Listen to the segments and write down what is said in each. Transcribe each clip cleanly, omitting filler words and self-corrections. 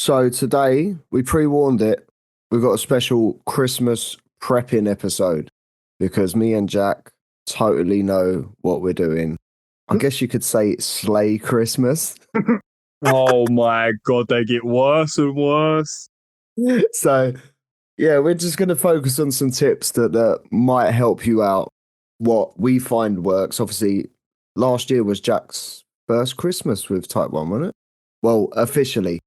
So today, we pre-warned it. We've got a special Christmas prepping episode because me and Jack totally know what we're doing. I guess you could say slay Christmas. Oh my God, they get worse and worse. So, yeah, we're just going to focus on some tips that might help you out. What we find works. Obviously, last year was Jack's first Christmas with Type 1, wasn't it? Well, officially.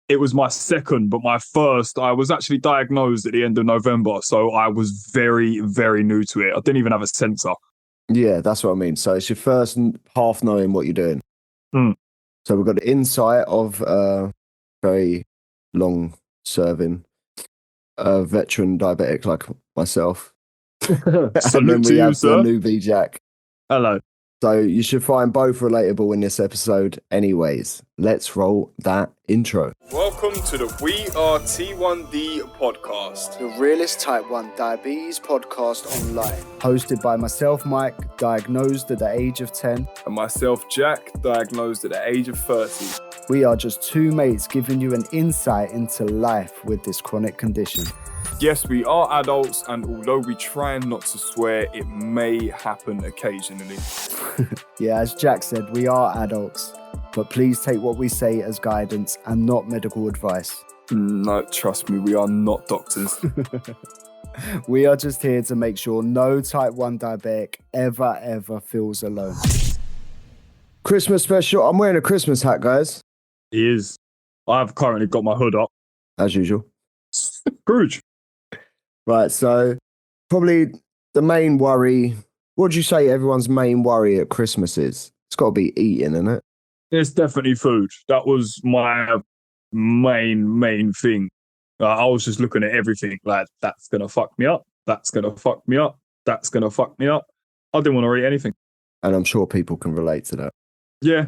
It was my second, but my first, I was actually diagnosed at the end of November. So I was very, very new to it. I didn't even have a sensor. Yeah, that's what I mean. So it's your first half knowing what you're doing. Mm. So we've got the insight of very long serving veteran diabetic like myself. And then we have the newbie Jack. Hello. So you should find both relatable in this episode anyways. Let's roll that intro. Welcome to the We Are T1D podcast. The realest Type 1 diabetes podcast online. Hosted by myself, Mike, diagnosed at the age of 10. And myself, Jack, diagnosed at the age of 30. We are just two mates giving you an insight into life with this chronic condition. Yes, we are adults, and although we try not to swear, it may happen occasionally. Yeah, as Jack said, we are adults, but please take what we say as guidance and not medical advice. No, trust me, we are not doctors. We are just here to make sure no Type 1 diabetic ever feels alone. Christmas special. I'm wearing a Christmas hat, guys. He is. I've currently got my hood up. As usual. Scrooge. Right, so probably the main worry, what would you say everyone's main worry at Christmas is? It's got to be eating, isn't it? It's definitely food. That was my main thing. I was just looking at everything like, that's going to fuck me up. That's going to fuck me up. That's going to fuck me up. I didn't want to eat anything. And I'm sure people can relate to that. Yeah.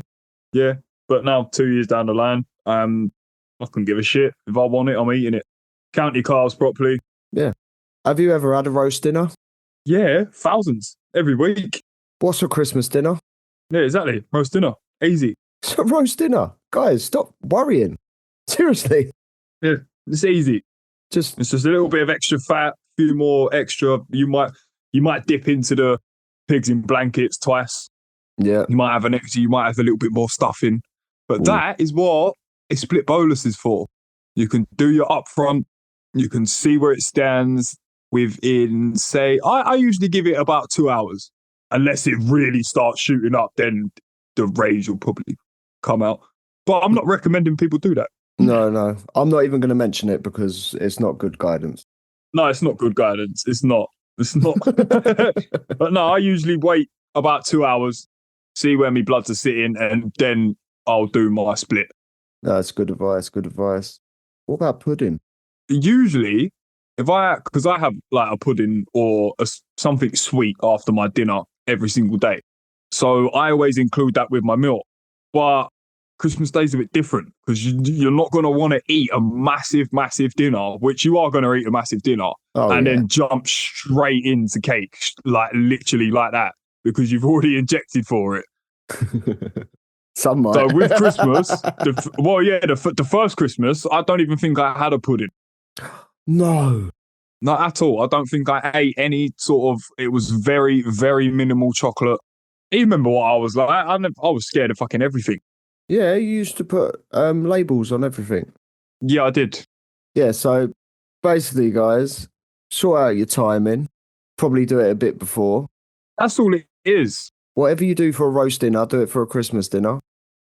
But now 2 years down the line, I couldn't give a shit. If I want it, I'm eating it. Count your carbs properly. Yeah. Have you ever had a roast dinner? Yeah, thousands every week. What's a Christmas dinner? Yeah, exactly. Roast dinner. Easy. It's a roast dinner. Guys, stop worrying. Seriously. Yeah, it's easy. It's just a little bit of extra fat, a few more extra. You might dip into the pigs in blankets twice. Yeah. You might have a little bit more stuffing. But that is what a split bolus is for. You can do your upfront. You can see where it stands within, say, I usually give it about 2 hours. Unless it really starts shooting up, then the rage will probably come out. But I'm not recommending people do that. No. I'm not even going to mention it because it's not good guidance. No, it's not good guidance. It's not. But no, I usually wait about 2 hours, see where my bloods are sitting, and then I'll do my split. That's good advice. What about pudding? Usually, because I have like a pudding or something sweet after my dinner every single day. So I always include that with my meal. But Christmas Day is a bit different because you're not going to want to eat a massive dinner, which you are going to eat a massive dinner, then jump straight into cake, like literally like that, because you've already injected for it. Some might. So with Christmas, the first Christmas, I don't even think I had a pudding. No. Not at all. I don't think I ate any sort of, it was very, very minimal chocolate. You remember what I was like? I was scared of fucking everything. Yeah, you used to put labels on everything. Yeah, I did. Yeah, so basically, guys, sort out your timing. Probably do it a bit before. That's all it is. Whatever you do for a roast dinner, do it for a Christmas dinner.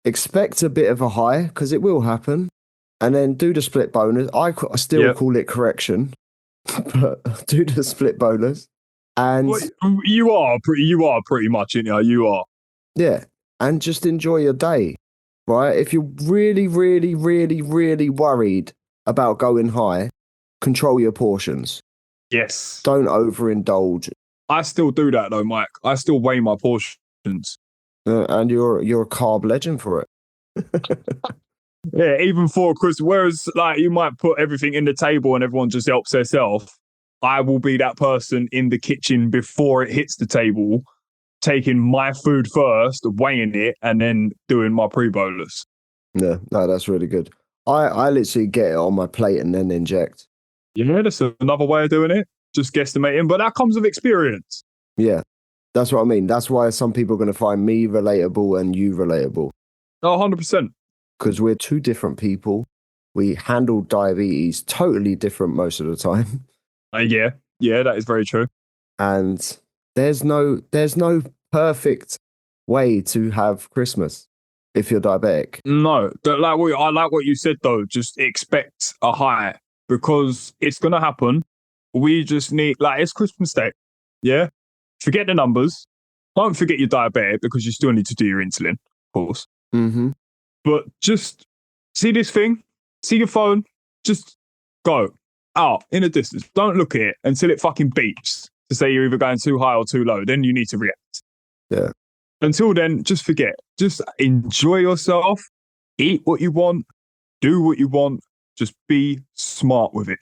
Expect a bit of a high, because it will happen. And then do the split bonus. I still call it correction, but do the split bonus. And you are pretty much, you are. Yeah, and just enjoy your day, right? If you're really worried about going high, control your portions. Yes. Don't overindulge. I still do that though, Mike. I still weigh my portions. And you're a carb legend for it. Yeah, even for Christmas. Whereas, like, you might put everything in the table and everyone just helps themselves. I will be that person in the kitchen before it hits the table, taking my food first, weighing it, and then doing my pre-bolus. Yeah, no, that's really good. I literally get it on my plate and then inject. Yeah, that's another way of doing it. Just guesstimating, but that comes with experience. Yeah, that's what I mean. That's why some people are going to find me relatable and you relatable. Oh, 100%. Because we're two different people. We handle diabetes totally different most of the time. Yeah, that is very true. And there's no perfect way to have Christmas if you're diabetic. No, I like what you said though. Just expect a high because it's gonna happen. We just need it's Christmas Day. Yeah, forget the numbers. Don't forget your diabetic because you still need to do your insulin, of course. Mm-hmm. But just see this thing, see your phone, just go out in a distance. Don't look at it until it fucking beeps to say you're either going too high or too low. Then you need to react. Yeah. Until then, just forget. Just enjoy yourself. Eat what you want. Do what you want. Just be smart with it.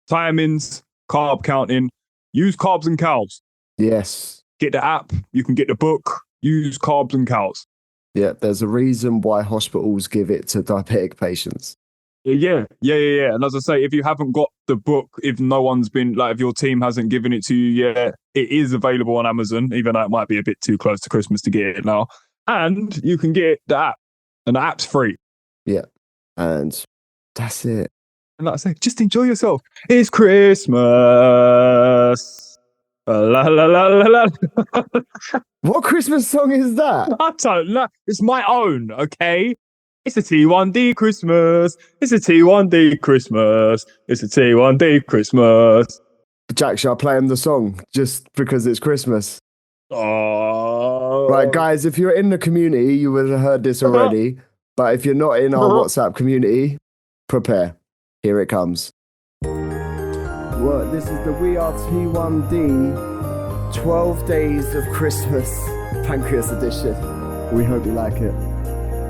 Timings, carb counting. Use carbs and cows. Yes. Get the app. You can get the book. Use carbs and cows. Yeah, there's a reason why hospitals give it to diabetic patients. Yeah. And as I say, if you haven't got the book, if no one's been, if your team hasn't given it to you yet, it is available on Amazon, even though it might be a bit too close to Christmas to get it now. And you can get the app, and the app's free. Yeah, and that's it. And like I say, just enjoy yourself. It's Christmas. La la la la la. What Christmas song is that? I don't know. It's my own, okay? It's a T1D Christmas. It's a T1D Christmas. It's a T1D Christmas. Jack, shall I play him the song just because it's Christmas? Oh. Right, guys, if you're in the community, you would have heard this already. But if you're not in our WhatsApp community, prepare. Here it comes. Well, this is the We Are T1D 12 Days of Christmas Pancreas edition. We hope you like it.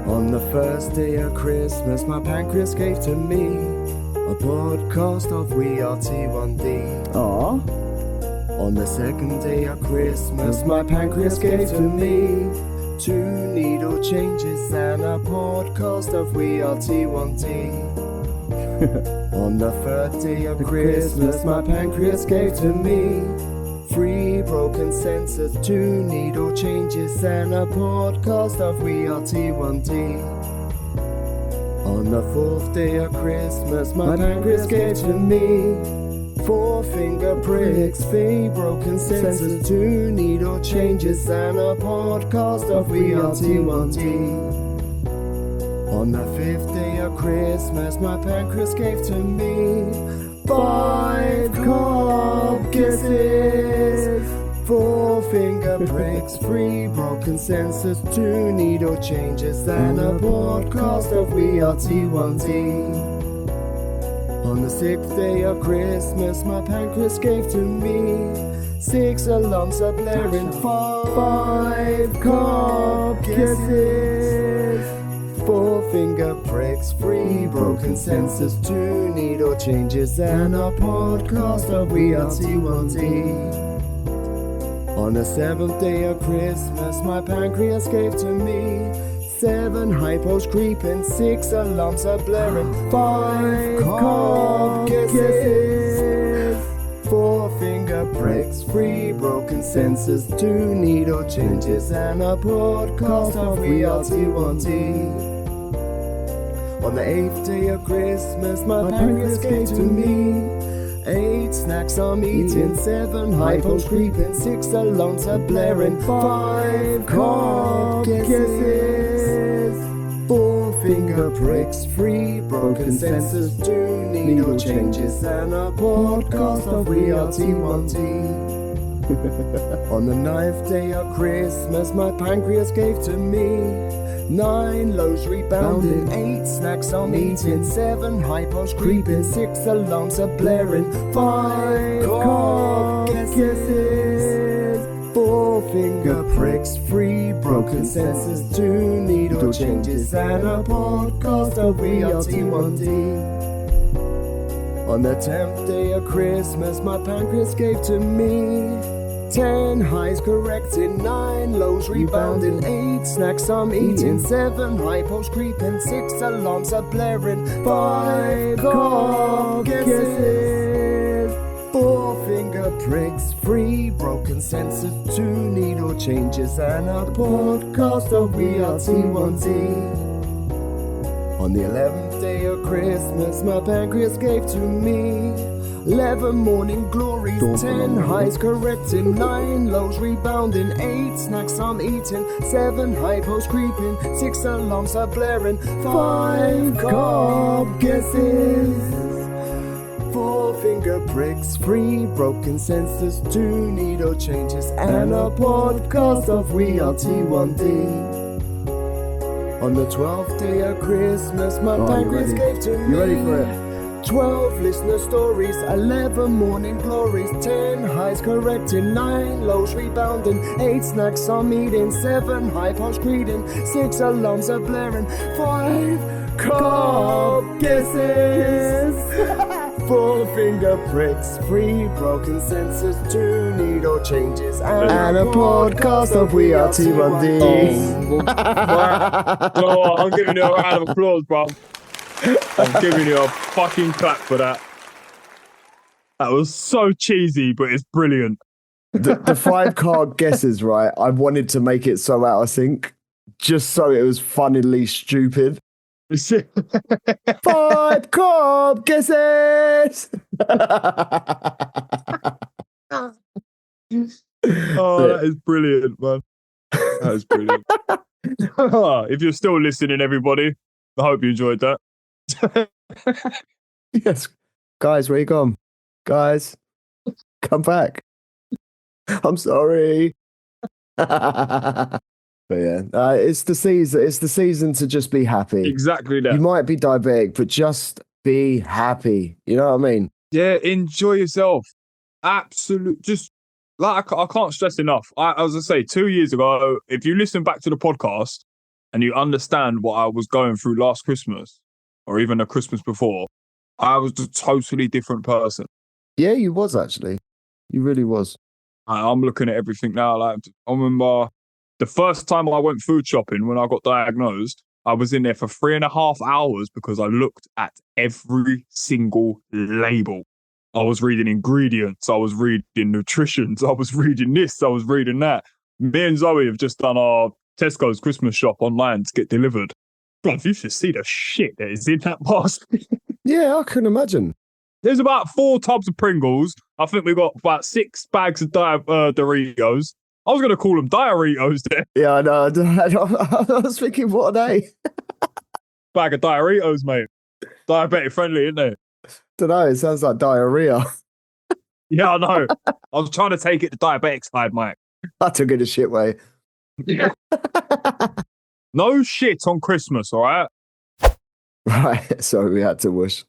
On the first day of Christmas, my pancreas gave to me a podcast of We Are T1D. Aww. On the second day of Christmas, my pancreas gave to me 2 needle changes and a podcast of We Are T1D. On the third day of Christmas, my pancreas gave to me 3 broken sensors, 2 needle changes, and a podcast of We Are T1D. On the 4th day of Christmas, my pancreas gave to me 4 finger pricks, 3 broken sensors, 2 needle changes, and a podcast of We Are T1D. On the 5th day of Christmas, my pancreas gave to me 5 carb kisses, 4 finger pricks, 3 broken sensors, 2 needle changes, and a podcast of We Are T1D. On the 6th day of Christmas, my pancreas gave to me 6 alarms are blaring, 5 carb kisses, 4 finger pricks, 3 broken sensors, 2 needle changes, and a podcast of We Are T1D. On the 7th day of Christmas, my pancreas gave to me 7 hypos creeping, 6 alarms are blaring, 5 carb kisses, 4 finger pricks, 3 broken sensors, 2 needle changes, and a podcast of We Are T1D. On the 8th day of Christmas, my pancreas gave to me 8 snacks I'm eating, 7 hypos creeping, 6 alarms are blaring, 5 carb kisses, 4 finger pricks, 3 broken sensors, 2 needle changes, and a podcast of We Are T1D. On the 9th day of Christmas, my pancreas gave to me 9 lows rebounding, 8 snacks I'm eating, 7 hypos creeping, 6 alarms are blaring, 5 carb kisses, 4 finger pricks, 3 broken sensors, 2 needle changes, and a podcast of We Are T1D. On the 10th day of Christmas, my pancreas gave to me 10 highs correcting, 9 lows rebounding, 8 snacks I'm eating, 7 hypos creeping, 6 alarms are blaring, 5 carb guesses, 4 finger pricks, 3 broken senses, 2 needle changes, and a podcast of We Are T1D. On the 11th day of Christmas, my pancreas gave to me 11 morning glories, 10 highs correcting, 9 lows rebounding, 8 snacks I'm eating, 7 hypos creeping, 6 alarms are blaring, 5 carb guesses, 4 finger pricks, 3 broken senses, 2 needle changes, and a podcast of We Are T1D. On the 12th day of Christmas, my pancreas gave to me. You ready for it? 12 listener stories, 11 morning glories, 10 highs correcting, 9 lows rebounding, 8 snacks I'm eating, 7 hypos greeting, 6 alarms are blaring, 5 carb guesses, 4 finger pricks, 3 broken senses, 2 needle changes, and a podcast of We Are T1D. Oh, I'm giving you a round of applause, bro. I'm giving you a fucking clap for that. That was so cheesy, but it's brilliant. The 5 card guesses, right? I wanted to make it so out of sync, just so it was funnily stupid. 5 carb guesses. Oh, that is brilliant, man. That is brilliant. If you're still listening, everybody, I hope you enjoyed that. Yes, guys, where you gone? Guys, come back. I'm sorry. But yeah, it's the season. It's the season to just be happy. Exactly that. You might be diabetic, but just be happy. You know what I mean? Yeah, enjoy yourself. Absolute. Just like I can't stress enough. As I say, 2 years ago, if you listen back to the podcast and you understand what I was going through last Christmas, or even the Christmas before, I was a totally different person. Yeah, you was actually. You really was. I'm looking at everything now. Like I remember the first time I went food shopping when I got diagnosed, I was in there for 3.5 hours because I looked at every single label. I was reading ingredients, I was reading nutritions, I was reading this, I was reading that. Me and Zoe have just done our Tesco's Christmas shop online to get delivered. God, you should see the shit that is in that basket. Yeah, I can imagine. There's about 4 tubs of Pringles. I think we got about 6 bags of Doritos. I was going to call them Diaritos there. Yeah, I know. I was thinking, what are they? Bag of Diaritos, mate. Diabetic friendly, isn't they? Don't know. It sounds like diarrhea. Yeah, I know. I was trying to take it the diabetic side, mate. I took it a shit way. No shit on Christmas, all right? Right. Sorry, we had to whoosh.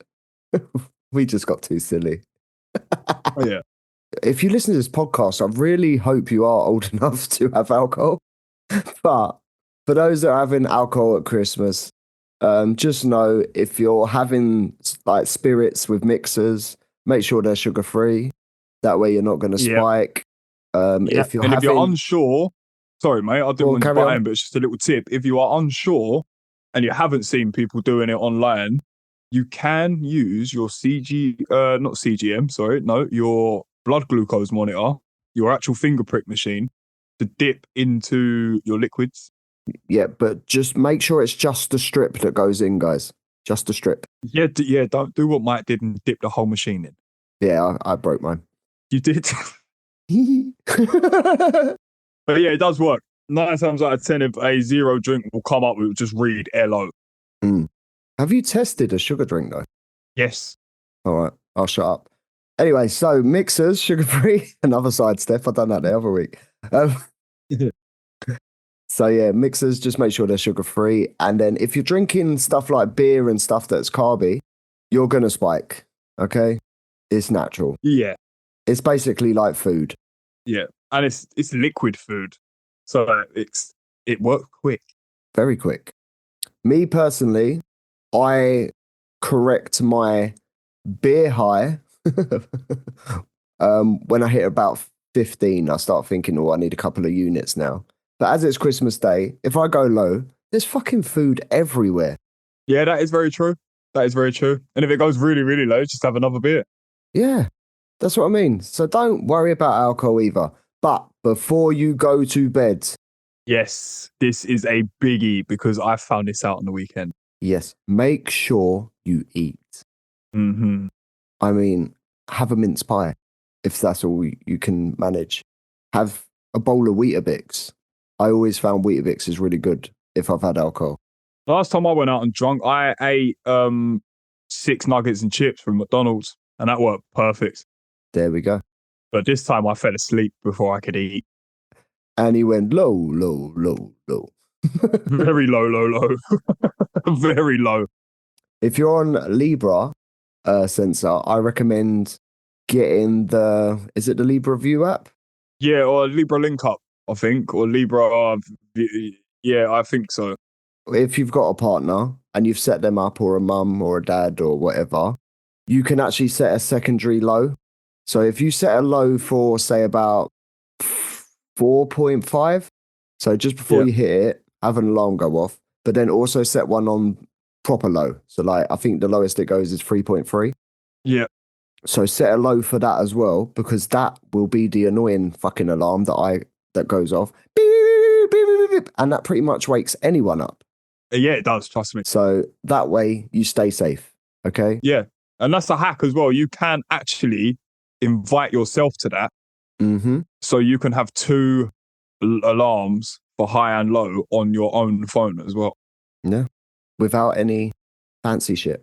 We just got too silly. Oh, yeah. If you listen to this podcast, I really hope you are old enough to have alcohol. But for those that are having alcohol at Christmas, just know if you're having like spirits with mixers, make sure they're sugar free. That way you're not going to spike. If you're if you're unsure, sorry, mate, I didn't want to butt in, but it's just a little tip. If you are unsure and you haven't seen people doing it online, you can use your not CGM, sorry, no, your blood glucose monitor, your actual finger prick machine, to dip into your liquids. Yeah, but just make sure it's just the strip that goes in, guys. Just the strip. Yeah, don't do what Mike did and dip the whole machine in. Yeah, I broke mine. You did? But yeah, it does work. 9 times out of 10, if a zero drink will come up, it will just read LO. Have you tested a sugar drink, though? Yes. All right, I'll shut up. Anyway, so mixers, sugar-free, another side step. I've done that the other week. So yeah, mixers, just make sure they're sugar-free. And then if you're drinking stuff like beer and stuff that's carby, you're going to spike, okay? It's natural. Yeah. It's basically like food. Yeah, and it's liquid food. So it works quick. Very quick. Me personally, I correct my beer high when I hit about 15, I start thinking, oh, I need a couple of units now. But as it's Christmas Day, if I go low, there's fucking food everywhere. Yeah, that is very true. That is very true. And if it goes really, really low, just have another beer. Yeah, that's what I mean. So don't worry about alcohol either. But before you go to bed, Yes, this is a biggie because I found this out on the weekend. yes, make sure you eat. Mm-hmm. I mean, have a mince pie if that's all you can manage. Have a bowl of Weetabix. I always found Weetabix is really good if I've had alcohol. Last time I went out and drunk, I ate 6 nuggets and chips from McDonald's, and that worked perfect. There we go. But this time I fell asleep before I could eat. And he went low, low, low, low. Very low, low, low. Very low. If you're on Libra sensor, I recommend getting is it the Libra View app? Yeah, or Libra Link Up, I think, or Libra. Yeah, I think so. If you've got a partner and you've set them up, or a mum or a dad or whatever, you can actually set a secondary low. So if you set a low for, say, about 4.5, so just before you hit it, have an alarm go off, but then also set one on proper low. So like, I think the lowest it goes is 3.3. Yeah. So set a low for that as well, because that will be the annoying fucking alarm that goes off. Beep, beep, beep, beep, and that pretty much wakes anyone up. Yeah, it does, trust me. So that way you stay safe. Okay? Yeah. And that's a hack as well. You can actually invite yourself to that. Mm-hmm. So you can have 2 alarms for high and low on your own phone as well. Yeah. Without any fancy shit.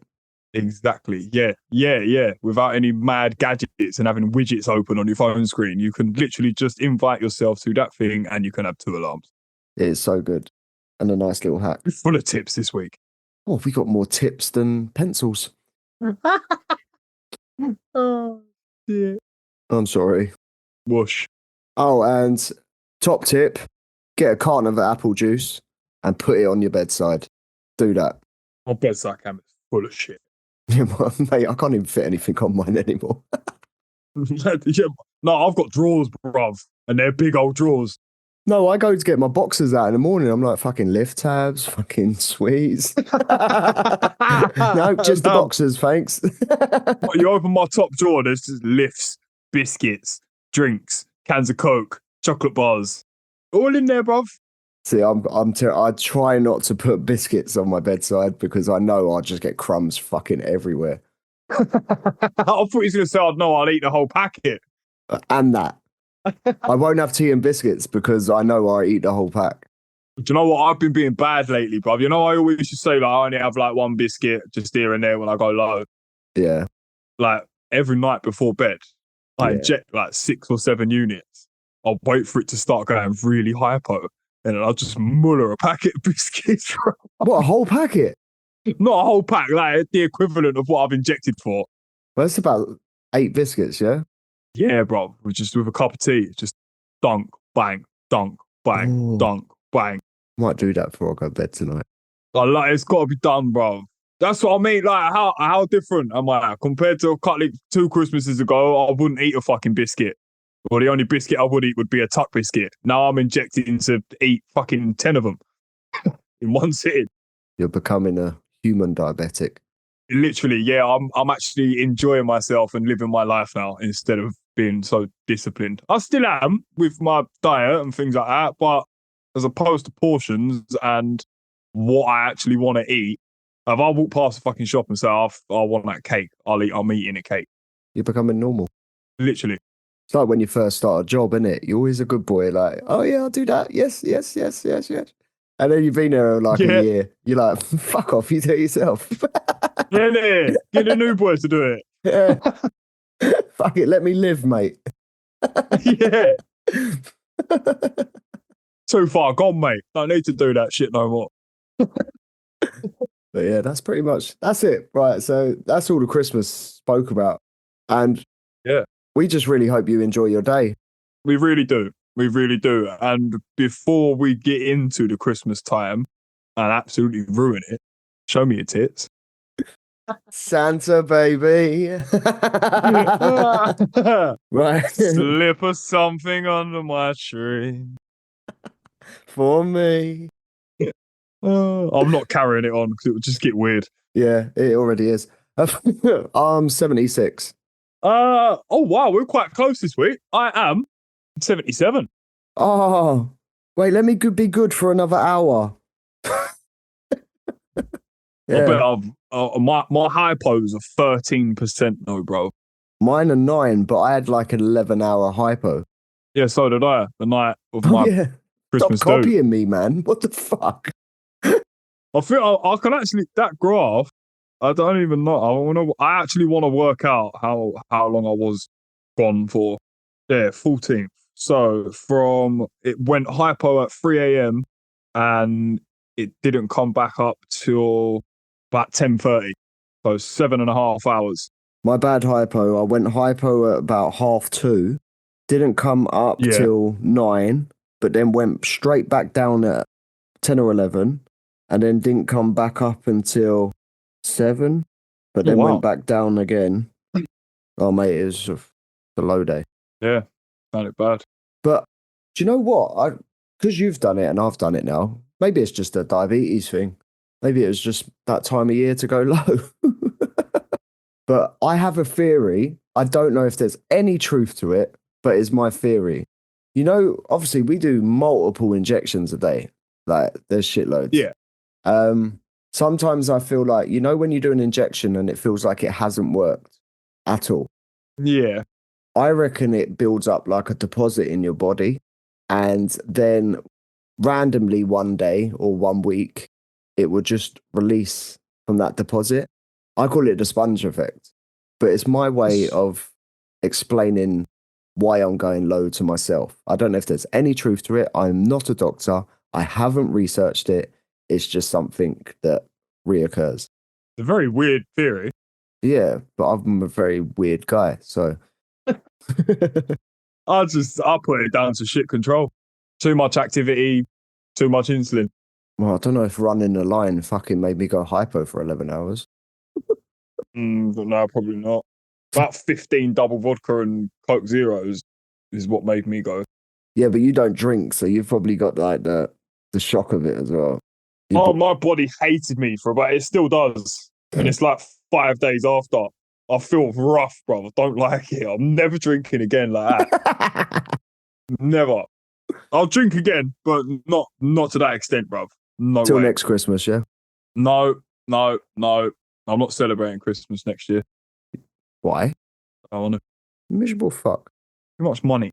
Exactly. Yeah. Yeah. Yeah. Without any mad gadgets and having widgets open on your phone screen, you can literally just invite yourself to that thing and you can have 2 alarms. It is so good. And a nice little hack. We're full of tips this week. Oh, we got more tips than pencils. Oh, yeah. I'm sorry. Whoosh. Oh, and top tip, get a carton of apple juice and put it on your bedside. Do that. My bedside cabinet's full of shit. Yeah, well, mate, I can't even fit anything on mine anymore. Yeah. No, I've got drawers, bruv, and they're big old drawers. No, I go to get my boxes out in the morning. I'm like, fucking lift tabs, fucking sweets. No, just the boxes, thanks. You open my top drawer, there's just lifts, biscuits, drinks, cans of Coke, chocolate bars. All in there, bruv. See, I try not to put biscuits on my bedside because I know I'll just get crumbs fucking everywhere. I thought you were going to say, no, I'll eat the whole packet. And that. I won't have tea and biscuits because I know I eat the whole pack. Do you know what? I've been being bad lately, bruv. You know, I always used to say, like, I only have like 1 biscuit just here and there when I go low. Yeah. Like, every night before bed, I inject like 6 or 7 units. I'll wait for it to start going really hypo, and then I'll just muller a packet of biscuits. What, a whole packet? Not a whole pack, like the equivalent of what I've injected for. Well, it's about 8 biscuits, yeah? Yeah, bro. Just with a cup of tea. Just dunk, bang, dunk, bang, Ooh. dunk, bang. Might do that before I go to bed tonight. Like, it's got to be done, bro. That's what I mean. Like, how different am I compared to a couple 2 Christmases ago? I wouldn't eat a fucking biscuit. Well, the only biscuit I would eat would be a tuck biscuit. Now I'm injecting to eat fucking 10 of them in one sitting. You're becoming a human diabetic. Literally, yeah. I'm actually enjoying myself and living my life now instead of being so disciplined. I still am with my diet and things like that, but as opposed to portions and what I actually want to eat, if I walk past a fucking shop and say, I want that cake, I'm eating a cake. You're becoming normal. Literally. It's like when you first start a job, isn't it? You're always a good boy, like, oh yeah, I'll do that. Yes, yes, yes, yes, yes. And then you've been there like a year. You're like, fuck off, you do it yourself. Yeah, get a new boy to do it. Yeah. Fuck it, let me live, mate. Yeah. Too far gone, mate. Don't need to do that shit no more. But yeah, that's it. Right. So that's all the Christmas spoke about. And yeah, we just really hope you enjoy your day. We really do. We really do. And before we get into the Christmas time and absolutely ruin it, show me your tits. Santa baby. Right. Slip of something under my tree. For me. I'm not carrying it on because it would just get weird. Yeah, it already is. I'm 76. Oh wow, we're quite close this week. I am 77. Oh, wait, let me be good for another hour. I bet Yeah, my hypos are 13% though, bro. mine are 9, but I had like an 11-hour hypo. Yeah, so did I the night of Oh, my yeah. Stop Christmas do. copying me, man. What the fuck? I feel I can actually that graph. I don't even know. I actually want to work out how long I was gone for. Yeah, 14th. So from it went hypo at 3 a.m. and it didn't come back up till about 10:30. So 7.5 hours. My bad hypo. I went hypo at about 2:30. Didn't come up Yeah. till 9, but then went straight back down at 10 or 11, and then didn't come back up until 7, but Oh, then wow. went back down again. Oh, mate, it was a low day. Yeah, found it bad. But do you know what? Because you've done it and I've done it now, maybe it's just a diabetes thing. Maybe it was just that time of year to go low. But I have a theory. I don't know if there's any truth to it, but it's my theory. You know, obviously we do multiple injections a day. Like there's shitloads. Yeah. Sometimes I feel like, you know, when you do an injection and it feels like it hasn't worked at all. Yeah. I reckon it builds up like a deposit in your body. And then randomly one day or 1 week, it would just release from that deposit. I call it the sponge effect, but it's my way of explaining why I'm going low to myself. I don't know if there's any truth to it. I'm not a doctor. I haven't researched it. It's just something that reoccurs. It's a very weird theory. Yeah, but I'm a very weird guy, so. I put it down to shit control. Too much activity, too much insulin. Well, I don't know if running the line fucking made me go hypo for 11 hours. But no, probably not. About 15 double vodka and Coke Zeros is what made me go. Yeah, but you don't drink, so you've probably got like the shock of it as well. My body hated me for about, it still does. And it's like 5 days after. I feel rough, bro. I don't like it. I'm never drinking again like that. Never. I'll drink again, but not to that extent, bro. No Till way. next Christmas, yeah? No. I'm not celebrating Christmas next year. Why? I want to. Miserable fuck. Too much money.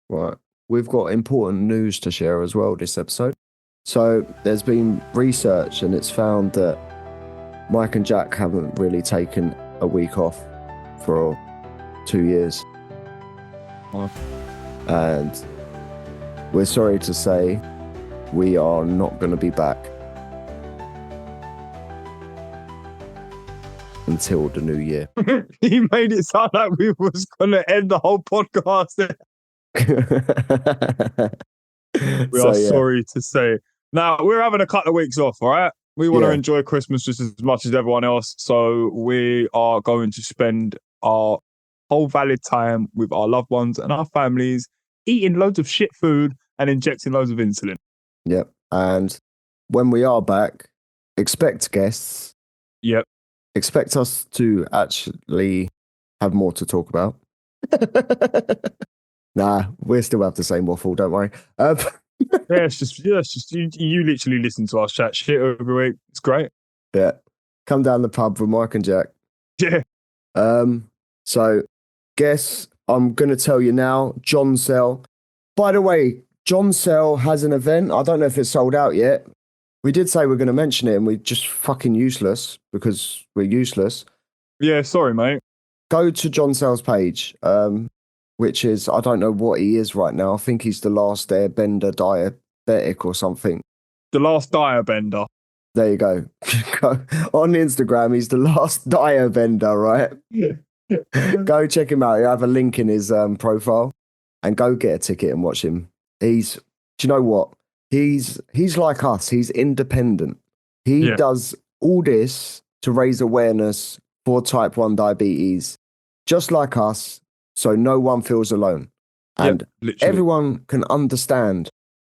Right. We've got important news to share as well this episode. So there's been research and it's found that Mike and Jack haven't really taken a week off for 2 years. Oh. And we're sorry to say we are not going to be back until the new year. He made it sound like we was going to end the whole podcast. We are sorry to say. Now, we're having a couple of weeks off, all right? We want to enjoy Christmas just as much as everyone else. So we are going to spend our whole valid time with our loved ones and our families, eating loads of shit food and injecting loads of insulin. Yep. And when we are back, expect guests. Yep. Expect us to actually have more to talk about. Nah, we still have the same waffle, don't worry. It's just you literally listen to us chat shit every week. It's great. Yeah. Come down the pub with Mike and Jack. Yeah. So guess I'm gonna tell you now, Jonsel. By the way, Jonsel has an event. I don't know if it's sold out yet. We did say we're gonna mention it and we're just fucking useless because we're useless. Yeah, sorry, mate. Go to Jonsel's page, which is, I don't know what he is right now. I think he's the last airbender diabetic or something. The last diabender. There you go. On Instagram, he's the last diabender, right? Go check him out. I have a link in his profile and go get a ticket and watch him. Do you know what? He's like us. He's independent. He does all this to raise awareness for type 1 diabetes, just like us, so no one feels alone. And literally. everyone can understand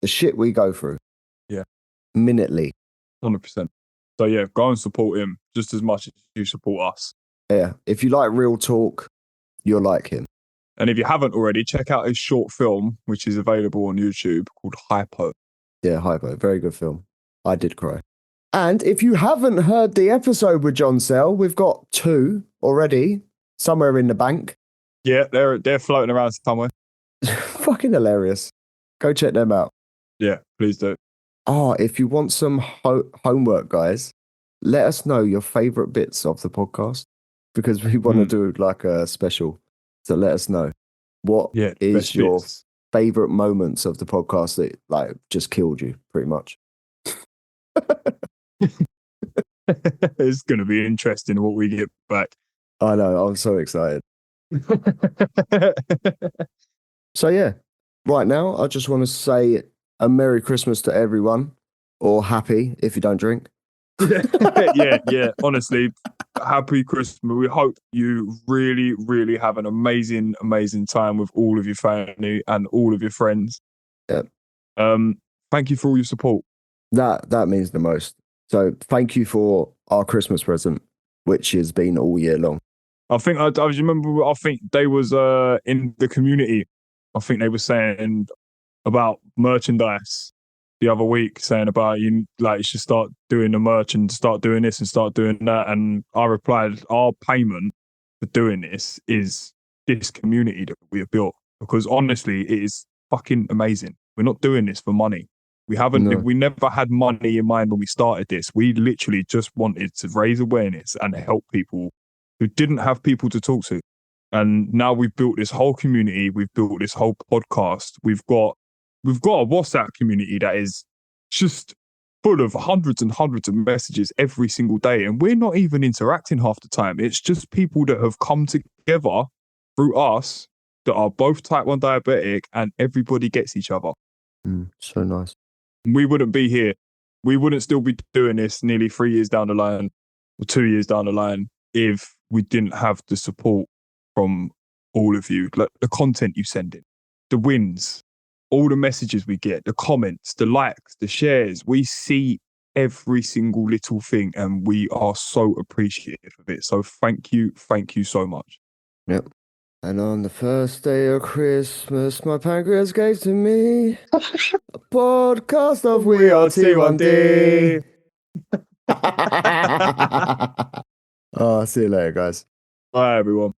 the shit we go through. Yeah. Minutely. 100%. So yeah, go and support him just as much as you support us. Yeah. If you like real talk, you'll like him. And if you haven't already, check out his short film, which is available on YouTube, called Hypo. Yeah, Hypo. Very good film. I did cry. And if you haven't heard the episode with Jonsel, we've got 2 already, somewhere in the bank. Yeah, they're floating around somewhere. Fucking hilarious. Go check them out. Yeah, please do. Oh, if you want some homework, guys, let us know your favorite bits of the podcast, because we want to do like a special. So let us know. What is your favorite moments of the podcast that like just killed you, pretty much? It's going to be interesting what we get back. I know. I'm so excited. So yeah, right now I just want to say a Merry Christmas to everyone, or happy if you don't drink. yeah. Honestly, happy Christmas. We hope you really, really have an amazing, amazing time with all of your family and all of your friends. Yeah. Thank you for all your support. That means the most. So thank you for our Christmas present, which has been all year long. I think I remember. I think they was in the community. I think they were saying about merchandise the other week, saying about you should start doing the merch and start doing this and start doing that. And I replied, our payment for doing this is this community that we have built, because honestly, it is fucking amazing. We're not doing this for money. We haven't. No. We never had money in mind when we started this. We literally just wanted to raise awareness and help people who didn't have people to talk to. And now we've built this whole community. We've built this whole podcast. We've got a WhatsApp community that is just full of hundreds and hundreds of messages every single day. And we're not even interacting half the time. It's just people that have come together through us that are both type 1 diabetic, and everybody gets each other. So nice. We wouldn't be here. We wouldn't still be doing this nearly 3 years down the line or 2 years down the line if we didn't have the support from all of you. Like the content you send in, the wins, all the messages we get, the comments, the likes, the shares. We see every single little thing, and we are so appreciative of it. So thank you so much. Yep. And on the first day of Christmas, my pancreas gave to me a podcast of We Are T1D. Oh, see you later, guys. Bye, everyone.